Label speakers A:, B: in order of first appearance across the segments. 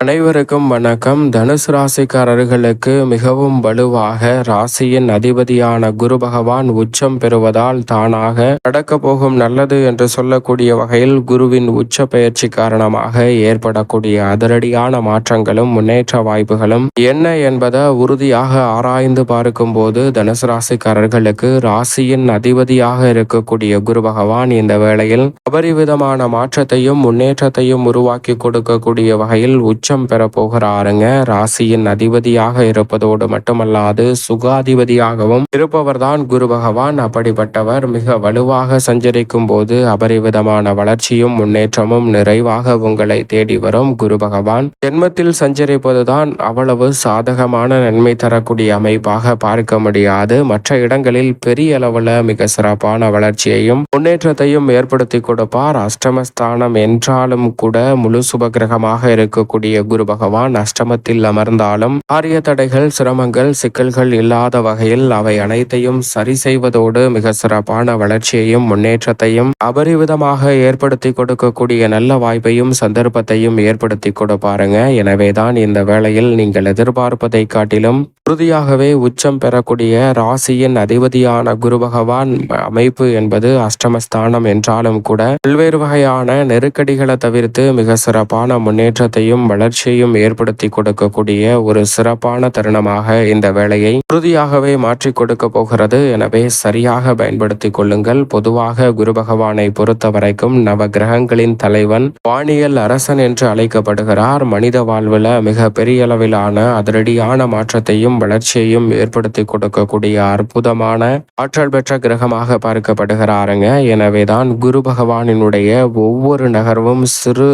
A: அனைவருக்கும் வணக்கம். தனுசு ராசிக்காரர்களுக்கு மிகவும் வலுவாக ராசியின் அதிபதியான குரு பகவான் உச்சம் பெறுவதால் தானாக நடக்க போகும் நல்லது என்று சொல்லக்கூடிய வகையில் குருவின் உச்ச பயிற்சி காரணமாக ஏற்படக்கூடிய அதிரடியான மாற்றங்களும் முன்னேற்ற வாய்ப்புகளும் என்ன என்பதை உறுதியாக ஆராய்ந்து பார்க்கும் போது தனுசு ராசிக்காரர்களுக்கு ராசியின் அதிபதியாக இருக்கக்கூடிய குரு பகவான் இந்த வேளையில் அபரிவிதமான மாற்றத்தையும் முன்னேற்றத்தையும் உருவாக்கி கொடுக்கக்கூடிய வகையில் உச்சம் பெற போகிறாருங்க. ராசியின் அதிபதியாக இருப்பதோடு மட்டுமல்லாது சுகாதிபதியாகவும் இருப்பவர்தான் குரு பகவான். அப்படிப்பட்டவர் மிக வலுவாக சஞ்சரிக்கும் போது அபரிவிதமான வளர்ச்சியும் முன்னேற்றமும் நிறைவாக உங்களை தேடி வரும். குரு பகவான் ஜென்மத்தில் சஞ்சரிப்பதுதான் அவ்வளவு சாதகமான நன்மை தரக்கூடிய அமைப்பாக பார்க்க முடியாது. மற்ற இடங்களில் பெரிய அளவுல மிக சிறப்பான வளர்ச்சியையும் முன்னேற்றத்தையும் ஏற்படுத்தி கொடுப்பார். அஷ்டமஸ்தானம் என்றாலும் கூட முழு சுபகிரகமாக இருக்கக்கூடிய குரு பகவான் அஷ்டமத்தில் அமர்ந்தாலும் காரிய தடைகள், சிரமங்கள், சிக்கல்கள் இல்லாத வகையில் அவை அனைத்தையும் சரி செய்வதோடு மிக சிறப்பான வளர்ச்சியையும் முன்னேற்றத்தையும் அபரிவிதமாக ஏற்படுத்தி கொடுக்கக்கூடிய நல்ல வாய்ப்பையும் சந்தர்ப்பத்தையும் ஏற்படுத்தி கொடுப்பாருங்க. எனவேதான் இந்த வேளையில் நீங்கள் எதிர்பார்ப்பதை காட்டிலும் உறுதியாகவே உச்சம் பெறக்கூடிய ராசியின் அதிபதியான குரு பகவான் அமைப்பு என்பது அஷ்டமஸ்தானம் என்றாலும் கூட பல்வேறு வகையான நெருக்கடிகளை தவிர்த்து மிக சிறப்பான முன்னேற்றத்தையும் வளர்ச்சியையும் ஏற்படுத்தி கொடுக்கக்கூடிய ஒரு சிறப்பான தருணமாக இந்த வேளையை உறுதியாகவே மாற்றி கொடுக்க போகிறது. எனவே சரியாக பயன்படுத்திக் கொள்ளுங்கள். பொதுவாக குரு பகவானை பொறுத்த வரைக்கும் நவ கிரகங்களின் தலைவன், வானியல் அரசன் என்று அழைக்கப்படுகிறார். மனித வாழ்வில் மிக பெரிய அளவிலான அதிரடியான மாற்றத்தையும் வளர்ச்சியையும் ஏற்படுத்தி கொடுக்கக்கூடிய அற்புதமான ஆற்றல் பெற்ற கிரகமாக பார்க்கப்படுகிறாருங்க. எனவேதான் குரு பகவானினுடைய ஒவ்வொரு நகர்வும் சிறு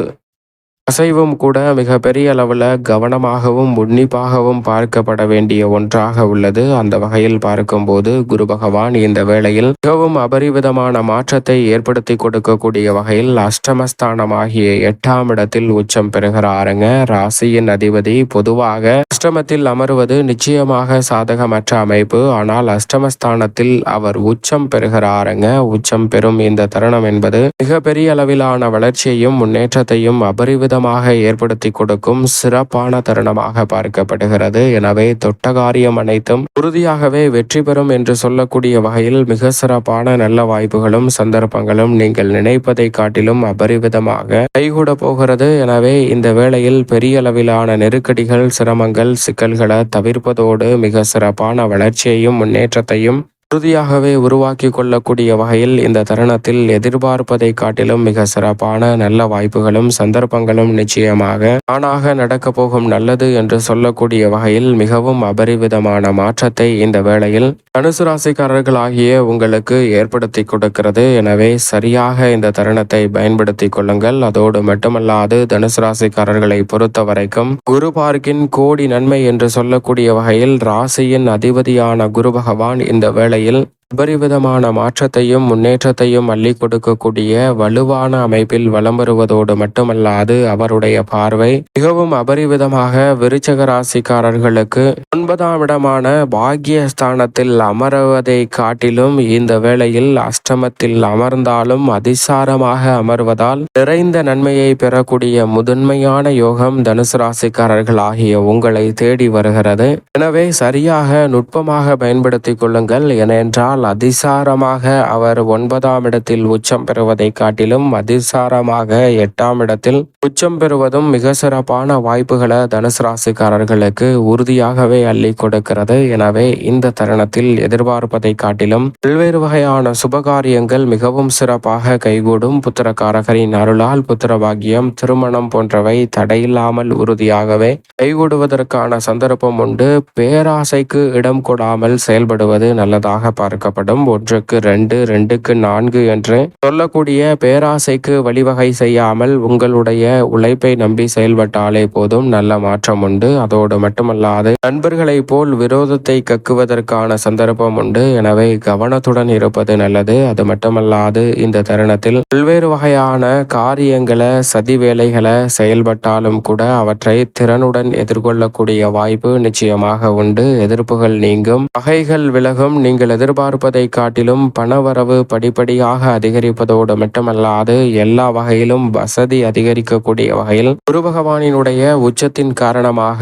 A: அசைவும் கூட மிக பெரிய அளவில் கவனமாகவும் உன்னிப்பாகவும் பார்க்கப்பட வேண்டிய ஒன்றாக உள்ளது. அந்த வகையில் பார்க்கும்போது குரு பகவான் இந்த வேளையில் மிகவும் அபரிவிதமான மாற்றத்தை ஏற்படுத்தி கொடுக்கக்கூடிய வகையில் அஷ்டமஸ்தானமாகிய 8ஆம் இடத்தில் உச்சம் பெறுகிறாருங்க. ராசியின் அதிபதி பொதுவாக அஷ்டமத்தில் அமருவது நிச்சயமாக சாதகமற்ற அமைப்பு. ஆனால் அஷ்டமஸ்தானத்தில் அவர் உச்சம் பெறுகிறாருங்க. உச்சம் பெறும் இந்த தருணம் என்பது மிக பெரிய அளவிலான வளர்ச்சியையும் முன்னேற்றத்தையும் அபரிவித ஏற்படுத்தி கொடுக்கும் சிறப்பான தருணமாக பார்க்கப்படுகிறது. எனவே தொட்ட காரியம் அனைத்தும் உறுதியாகவே வெற்றி பெறும் என்று சொல்லக்கூடிய வகையில் மிக சிறப்பான நல்ல வாய்ப்புகளும் சந்தர்ப்பங்களும் நீங்கள் நினைப்பதை காட்டிலும் அபரிவிதமாக கைகூட போகிறது. எனவே இந்த வேளையில் பெரிய அளவிலான நெருக்கடிகள், சிரமங்கள், சிக்கல்களை தவிர்ப்பதோடு மிக சிறப்பான வளர்ச்சியையும் முன்னேற்றத்தையும் உறுதியாகவே உருவாக்கி கொள்ளக்கூடிய வகையில் இந்த தருணத்தில் எதிர்பார்ப்பதை காட்டிலும் மிக சிறப்பான நல்ல வாய்ப்புகளும் சந்தர்ப்பங்களும் நிச்சயமாக தானாக நடக்க போகும் நல்லது என்று சொல்லக்கூடிய வகையில் மிகவும் அபரிவிதமான மாற்றத்தை இந்த வேளையில் தனுசு ராசிக்காரர்களாகிய உங்களுக்கு ஏற்படுத்தி கொடுக்கிறது. எனவே சரியாக இந்த தருணத்தை பயன்படுத்தி கொள்ளுங்கள். அதோடு மட்டுமல்லாது தனுசு ராசிக்காரர்களை பொறுத்த வரைக்கும் குரு பார்க்கின் கோடி நன்மை என்று சொல்லக்கூடிய வகையில் ராசியின் அதிபதியான குரு பகவான் இந்த வேளையில் அபரிவிதமான மாற்றத்தையும் முன்னேற்றத்தையும் அள்ளி கொடுக்கக்கூடிய வலுவான அமைப்பில் வலம் வருவதோடு மட்டுமல்லாது அவருடைய பார்வை மிகவும் அபரிவிதமாக விருச்சக ராசிக்காரர்களுக்கு 9ஆம் இடமான பாக்கியஸ்தானத்தில் அமர்வதை காட்டிலும் இந்த வேளையில் அஷ்டமத்தில் அமர்ந்தாலும் அதிசாரமாக அமர்வதால் நிறைந்த நன்மையை பெறக்கூடிய முதன்மையான யோகம் தனுசு ராசிக்காரர்கள் ஆகிய உங்களை தேடி வருகிறது. எனவே சரியாக நுட்பமாக பயன்படுத்திக் கொள்ளுங்கள். ஏனென்றால் அதிசாரமாக அவர் 9ஆம் இடத்தில் உச்சம் பெறுவதை காட்டிலும் அதிசாரமாக 8ஆம் இடத்தில் உச்சம் பெறுவதும் மிக சிறப்பான வாய்ப்புகளை தனுசு ராசிக்காரர்களுக்கு உறுதியாகவே அள்ளி கொடுக்கிறது. எனவே இந்த தருணத்தில் எதிர்பார்ப்பதை காட்டிலும் பல்வேறு வகையான சுபகாரியங்கள் மிகவும் சிறப்பாக கைகூடும். புத்திரக்காரகரின் அருளால் புத்திர பாக்கியம், திருமணம் போன்றவை தடையில்லாமல் உறுதியாகவே கைகூடுவதற்கான சந்தர்ப்பம் உண்டு. பேராசைக்கு இடம் கொடாமல் செயல்படுவது நல்லதாக பார்க்கப்படும். 1க்கு 2, 2க்கு 4 என்று சொல்லக்கூடிய பேராசைக்கு வழிவகை செய்யாமல் உங்களுடைய உழைப்பை நம்பி செயல்பட்டாலே போதும், நல்ல மாற்றம் உண்டு. அதோடு மட்டுமல்லாது நண்பர்களை போல் விரோதத்தை கக்குவதற்கான சந்தர்ப்பம் உண்டு. எனவே கவனத்துடன் இருப்பது நல்லது. அது மட்டுமல்லாது இந்த தருணத்தில் பல்வேறு வகையான காரியங்களை, சதி வேலைகளை செயல்பட்டாலும் கூட அவற்றை திறனுடன் எதிர்கொள்ளக்கூடிய வாய்ப்பு நிச்சயமாக உண்டு. எதிர்ப்புகள் நீங்கும், பகைகள் விலகும். நீங்கள் எதிர்பார்ப்பு எதிர்பார்ப்பதை காட்டிலும் பணவரவு படிப்படியாக அதிகரிப்பதோடு மட்டுமல்லாது எல்லா வகையிலும் வசதி அதிகரிக்கக்கூடிய வகையில் குரு பகவானினுடைய உச்சத்தின் காரணமாக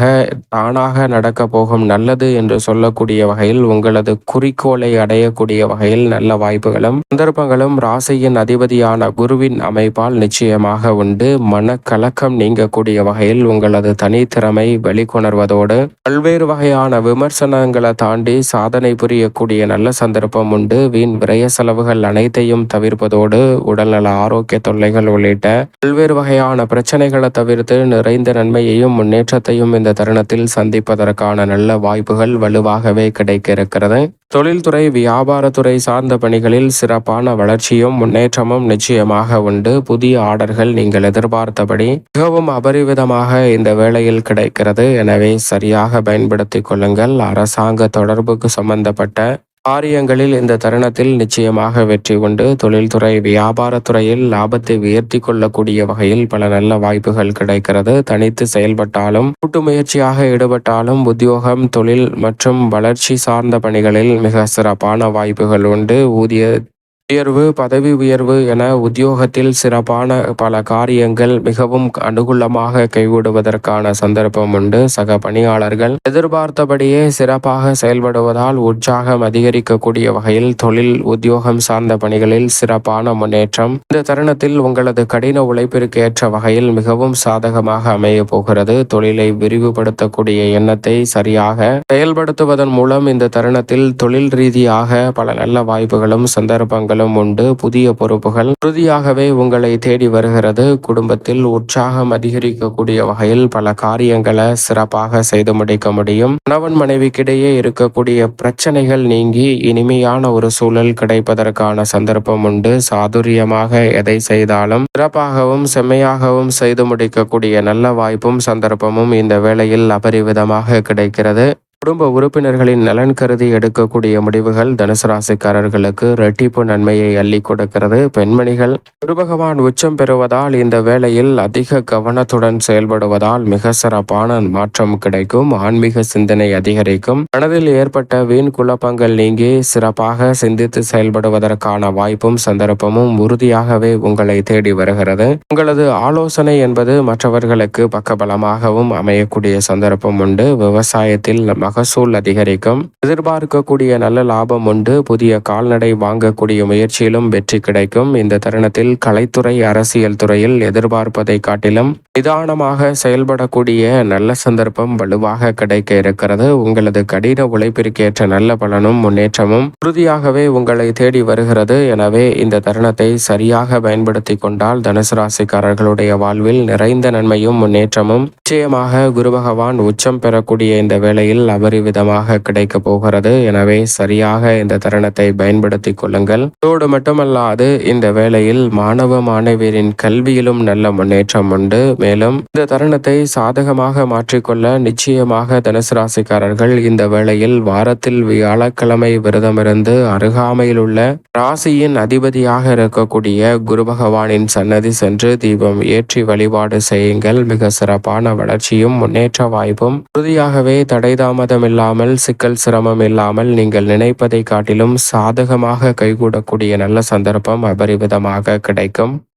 A: தானாக நடக்க போகும் நல்லது என்று சொல்லக்கூடிய வகையில் உங்களது குறிக்கோளை அடையக்கூடிய வகையில் நல்ல வாய்ப்புகளும் சந்தர்ப்பங்களும் ராசியின் அதிபதியான குருவின் அமைப்பால் நிச்சயமாக உண்டு. மனக்கலக்கம் நீங்கக்கூடிய வகையில் உங்களது தனித்திறமை வெளிக்கொணர்வதோடு பல்வேறு வகையான விமர்சனங்களை தாண்டி சாதனை புரியக்கூடிய நல்ல சந்தர்ப்பம் உண்டு. வீண் விரய செலவுகள் அனைத்தையும் தவிர்ப்பதோடு உடல்நல ஆரோக்கிய தொல்லைகள் உள்ளிட்ட பல்வேறு வகையான பிரச்சனைகளை தவிர்த்து நிறைந்த நன்மையையும் முன்னேற்றத்தையும் இந்த தருணத்தில் சந்திப்பதற்கான நல்ல வாய்ப்புகள் வலுவாகவே கிடைக்க இருக்கிறது. தொழில்துறை வியாபாரத்துறை சார்ந்த பணிகளில் சிறப்பான வளர்ச்சியும் முன்னேற்றமும் நிச்சயமாக உண்டு. புதிய ஆர்டர்கள் நீங்கள் எதிர்பார்த்தபடி மிகவும் அபரிவிதமாக இந்த வேளையில் கிடைக்கிறது. எனவே சரியாக பயன்படுத்திக் கொள்ளுங்கள். அரசாங்க தொடர்புக்கு சம்பந்தப்பட்ட காரியங்களில் இந்த தருணத்தில் நிச்சயமாக வெற்றி உண்டு. தொழில்துறை வியாபாரத்துறையில் லாபத்தை உயர்த்தி கொள்ளக்கூடிய வகையில் பல நல்ல வாய்ப்புகள் கிடைக்கிறது. தனித்து செயல்பட்டாலும் கூட்டு முயற்சியாக ஈடுபட்டாலும் உத்தியோகம் தொழில் மற்றும் வளர்ச்சி சார்ந்த பணிகளில் மிக சிறப்பான வாய்ப்புகள் உண்டு. ஊதிய உயர்வு பதவி உயர்வு என உத்தியோகத்தில் சிறப்பான பல காரியங்கள் மிகவும் அனுகூலமாக கைகூடுவதற்கான சந்தர்ப்பம் உண்டு. சக பணியாளர்கள் எதிர்பார்த்தபடியே சிறப்பாக செயல்படுவதால் உற்சாகம் அதிகரிக்கக்கூடிய வகையில் தொழில் உத்தியோகம் சார்ந்த பணிகளில் சிறப்பான முன்னேற்றம் இந்த தருணத்தில் உங்களது கடின உழைப்பிற்கு ஏற்ற வகையில் மிகவும் சாதகமாக அமைய போகிறது. தொழிலை விரிவுபடுத்தக்கூடிய எண்ணத்தை சரியாக செயல்படுத்துவதன் மூலம் இந்த தருணத்தில் தொழில் ரீதியாக பல நல்ல வாய்ப்புகளும் சந்தர்ப்பங்களும் உண்டு. புதிய பொறுப்புகள் உறுதியாகவே உங்களை தேடி வருகிறது. குடும்பத்தில் உற்சாகம் அதிகரிக்கக்கூடிய வகையில் பல காரியங்களை சிறப்பாக செய்து முடிக்க முடியும். கணவன் மனைவிக்கிடையே இருக்கக்கூடிய பிரச்சனைகள் நீங்கி இனிமையான ஒரு சூழல் கிடைப்பதற்கான சந்தர்ப்பம் உண்டு. சாதுரியமாக எதை செய்தாலும் சிறப்பாகவும் செம்மையாகவும் செய்து முடிக்கக்கூடிய நல்ல வாய்ப்பும் சந்தர்ப்பமும் இந்த வேளையில் அபரிவிதமாக கிடைக்கிறது. குடும்ப உறுப்பினர்களின் நலன் கருதி எடுக்கக்கூடிய முடிவுகள் தனுசு ராசிக்காரர்களுக்கு இரட்டிப்பு நன்மையை அள்ளி கொடுக்கிறது. பெண்மணிகள் குரு பகவான் உச்சம் பெறுவதால் இந்த வேளையில் அதிக கவனத்துடன் செயல்படுவதால் மிக சிறப்பான மாற்றம் கிடைக்கும். ஆன்மீக சிந்தனை அதிகரிக்கும். மனதில் ஏற்பட்ட வீண் குழப்பங்கள் நீங்கி சிறப்பாக சிந்தித்து செயல்படுவதற்கான வாய்ப்பும் சந்தர்ப்பமும் உறுதியாகவே உங்களை தேடி வருகிறது. உங்களது ஆலோசனை என்பது மற்றவர்களுக்கு பக்கபலமாகவும் அமையக்கூடிய சந்தர்ப்பம் உண்டு. விவசாயத்தில் மகசூல் அதிகரிக்கும். எதிர்பார்க்கக்கூடிய நல்ல லாபம் உண்டு. புதிய கால்நடை வாங்கக்கூடிய முயற்சியிலும் வெற்றி கிடைக்கும். இந்த தருணத்தில் கலைத்துறை அரசியல் துறையில் எதிர்பார்ப்பதை காட்டிலும் நிதானமாக செயல்படக்கூடிய நல்ல சந்தர்ப்பம் வலுவாக கிடைக்க இருக்கிறது. உங்களது கடின உழைப்பிற்கேற்ற நல்ல பலனும் முன்னேற்றமும் உறுதியாகவே உங்களை தேடி வருகிறது. எனவே இந்த தருணத்தை சரியாக பயன்படுத்தி கொண்டால் தனுசு ராசிக்காரர்களுடைய வாழ்வில் நிறைந்த நன்மையும் முன்னேற்றமும் நிச்சயமாக குரு பகவான் உச்சம் பெறக்கூடிய இந்த வேளையில் அபரிவிதமாக கிடைக்க போகிறது. எனவே சரியாக இந்த தருணத்தை பயன்படுத்தி கொள்ளுங்கள். அதோடு மட்டுமல்லாது இந்த வேளையில் மாணவ மாணவியரின் கல்வியிலும் நல்ல முன்னேற்றம் உண்டு. மேலும் இந்த தருணத்தை சாதகமாக மாற்றிக்கொள்ள நிச்சயமாக தனுசு ராசிக்காரர்கள் இந்த வேளையில் வாரத்தில் வியாழக்கிழமை விரதமிருந்து அருகாமையில் உள்ள ராசியின் அதிபதியாக இருக்கக்கூடிய குரு பகவானின் சன்னதி சென்று தீபம் ஏற்றி வழிபாடு செய்யுங்கள். மிக சிறப்பான வளர்ச்சியும் முன்னேற்ற வாய்ப்பும் உறுதியாகவே தடைதாமதமில்லாமல் சிக்கல் சிரமம் இல்லாமல் நீங்கள் நினைப்பதை காட்டிலும் சாதகமாக கைகூடக்கூடிய நல்ல சந்தர்ப்பம் அபரிவிதமாக கிடைக்கும்.